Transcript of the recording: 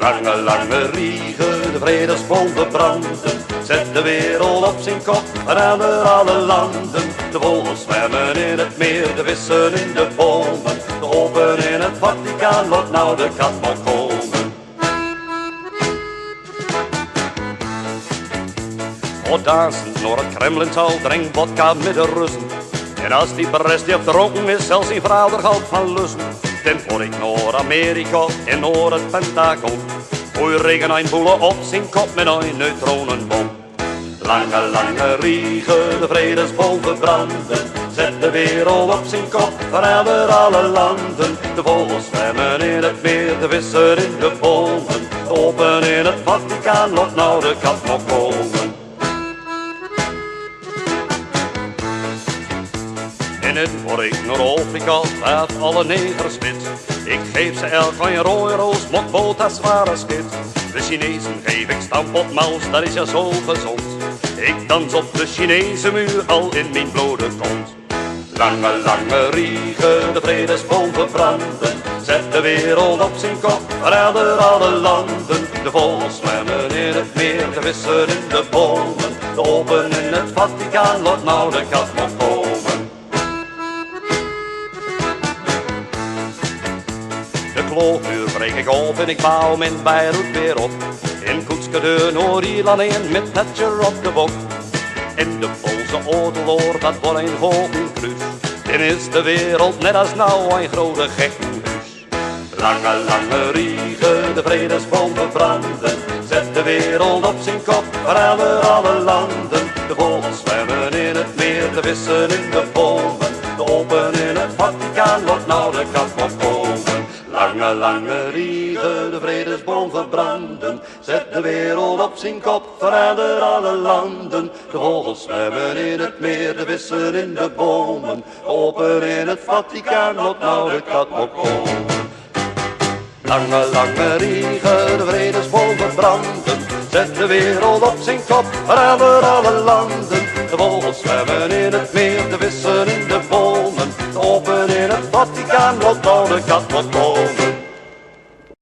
Lange, lange riegen, de vredesboom verbranden. Zet de wereld op zijn kop en aan alle landen. De vogels zwemmen in het meer, de vissen in de bomen. De open in het Vaticaan, laat nou de kat maar komen. O dansen naar het Kremlinsaal, drink vodka met de Russen. En als die Brest die dronken is, zelfs zijn vrouw er houdt van lussen. Dan voor ik naar Amerika en naar het Pentagon. Gooi regen een boelen op zijn kop met een neutronenbom. Lange, lange riegen, de vredesboom verbranden. Zet de wereld op zijn kop, verrader alle landen. De vogels zwemmen in het meer, de vissen in de bomen. De open in het Vaticaan, laat nou de kat nog komen. En het voor ik naar Afrika, laat alle negers wit. Ik geef ze elk van je rode roos, mokboot als zware schit. De Chinezen geef ik stampotmaus, dat is ja zo gezond. Ik dans op de Chinese muur, al in mijn blode kont. Lange, lange riegen, de vredesboom verbranden. Zet de wereld op zijn kop, verrader alle landen. De vogels zwemmen in het meer, de vissen in de bomen. De open in het Vaticaan, laat nou de kat nog komen. De kloofuur breek ik op en ik bouw hem in Beirut weer op. In Koetske Noord-Ierland en met Thatcher op de bok. In de Poolse oorlog, dat wordt een hoge kruis. Dan is de wereld net als nou een grote gekkenhuis. Lange, lange riegen, de vredesboom verbranden. Zet de wereld op zijn kop, verrader alle landen. De vogels zwemmen in het meer, de vissen in de bomen. De open in het Vaticaan, laat nou de kat nog komen. Lange, lange riegen, de vredesboom verbranden. Zet de wereld op zijn kop, verrader alle landen. De vogels zwemmen in het meer, de vissen in de bomen. Open in het Vaticaan, laat nou de kat nog komen. Lange, lange riegen, de vredesboom verbranden. Zet de wereld op zijn kop, verrader alle landen. De vogels zwemmen in het meer, de vissen in de bomen. Open in het Vaticaan, laat nou de kat nog komen.